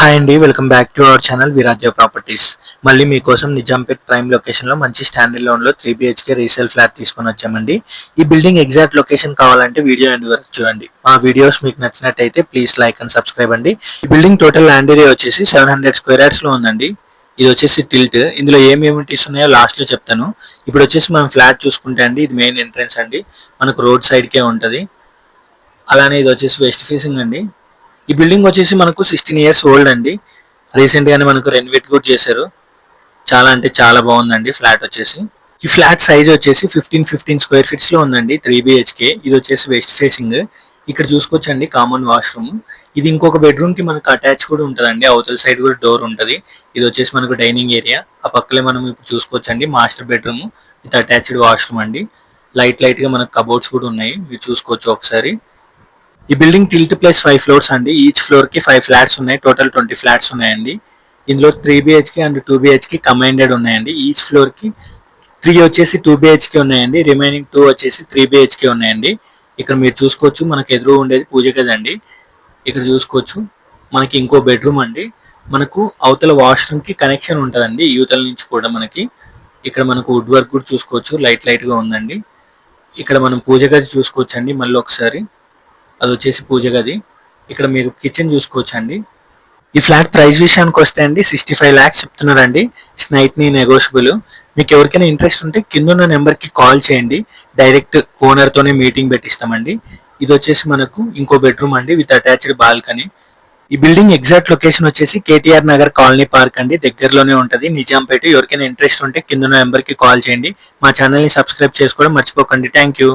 Hi అండి, welcome back to our channel Virajya properties. మళ్ళీ మీకోసం నిజాంపేట్ ప్రైమ్ లొకేషన్లో మంచి స్టాండర్డ్ లోన్లో 3 BHK రీసేల్ ఫ్లాట్ తీసుకొని వచ్చామండి. ఈ బిల్డింగ్ ఎగ్జాక్ట్ లొకేషన్ కావాలంటే వీడియో ఎండ్ వరకు చూడండి. మా వీడియోస్ మీకు నచ్చినట్టయితే ప్లీజ్ లైక్ అండ్ సబ్స్క్రైబ్ అండి. ఈ బిల్డింగ్ టోటల్ ల్యాండ్ ఏరియా వచ్చేసి 700 స్క్వేర్ యార్డ్స్లో ఉందండి. ఇది వచ్చేసి టిల్ట్. ఇందులో ఏమేమి ఉన్నాయో లాస్ట్లో చెప్తాను. ఇప్పుడు వచ్చేసి మనం ఫ్లాట్ చూసుకుంటే అండి, ఇది మెయిన్ ఎంట్రన్స్ అండి, మనకు రోడ్ సైడ్కే ఉంటుంది. అలానే ఇది వచ్చేసి వెస్ట్ ఫేసింగ్ అండి. ఈ బిల్డింగ్ వచ్చేసి మనకు 16 years ఓల్డ్ అండి. రీసెంట్ గానే మనకు రెనోవేట్ కూడా చేశారు. చాలా అంటే చాలా బాగుందండి ఫ్లాట్ వచ్చేసి. ఈ ఫ్లాట్ సైజ్ వచ్చేసి 15 స్క్వేర్ ఫీట్స్ లో ఉందండి. 3 BHK. ఇది వచ్చేసి వెస్ట్ ఫేసింగ్. ఇక్కడ చూసుకోవచ్చండి కామన్ వాష్రూమ్. ఇది ఇంకొక బెడ్రూమ్ కి మనకు అటాచ్ కూడా ఉంటుందండి. అవతల సైడ్ కూడా డోర్ ఉంటుంది. ఇది వచ్చేసి మనకు డైనింగ్ ఏరియా. ఆ పక్కలే మనం ఇప్పుడు చూసుకోవచ్చండి master bedroom with attached washroom అండి. లైట్ గా మనకు కబోర్డ్స్ కూడా ఉన్నాయి, మీరు చూసుకోవచ్చు ఒకసారి. ఈ బిల్డింగ్ టిల్ట్ ప్లస్ 5 floors అండి. ఈచ్ ఫ్లోర్ కి 5 flats ఉన్నాయి. టోటల్ 20 flats ఉన్నాయండి. ఇందులో 3 BHK అండ్ 2 BHK కంబైన్డ్ ఉన్నాయండి. ఈచ్ ఫ్లోర్ కి 3 వచ్చేసి 2 BHK ఉన్నాయండి. రిమైనింగ్ 2 వచ్చేసి 3 BHK ఉన్నాయండి. ఇక్కడ మీరు చూసుకోవచ్చు, మనకు ఎదురు ఉండేది పూజ గది అండి. ఇక్కడ చూసుకోవచ్చు మనకి ఇంకో బెడ్రూమ్ అండి. మనకు అవతల వాష్రూమ్ కి కనెక్షన్ ఉంటుందండి యూతల నుంచి కూడా మనకి. ఇక్కడ మనకు వుడ్ వర్క్ కూడా చూసుకోవచ్చు, లైట్ గా ఉందండి. ఇక్కడ మనం పూజ గది చూసుకోవచ్చు అండి. మళ్ళీ ఒకసారి అది వచ్చేసి పూజ గది. ఇక్కడ మీరు కిచెన్ చూసుకోవచ్చు అండి. ఈ ఫ్లాట్ ప్రైస్ విషయానికి వస్తే అండి 65 lakhs చెప్తున్నారండి. స్నైట్ని నెగోషియబుల్. మీకు ఎవరికైనా ఇంట్రెస్ట్ ఉంటే కింద ఉన్న నెంబర్కి కాల్ చేయండి. డైరెక్ట్ ఓనర్తోనే మీటింగ్ పెట్టిస్తామండి. ఇది వచ్చేసి మనకు ఇంకో బెడ్రూమ్ అండి విత్ అటాచ్డ్ బాల్కనీ. ఈ బిల్డింగ్ ఎగ్జాక్ట్ లొకేషన్ వచ్చేసి KTR నగర్ కాలనీ పార్క్ అండి, దగ్గరలోనే ఉంటుంది నిజాంపేట. ఎవరికైనా ఇంట్రెస్ట్ ఉంటే కింద ఉన్న నెంబర్కి కాల్ చేయండి. మా ఛానల్ని సబ్స్క్రైబ్ చేసుకోవడం మర్చిపోకండి. Thank you.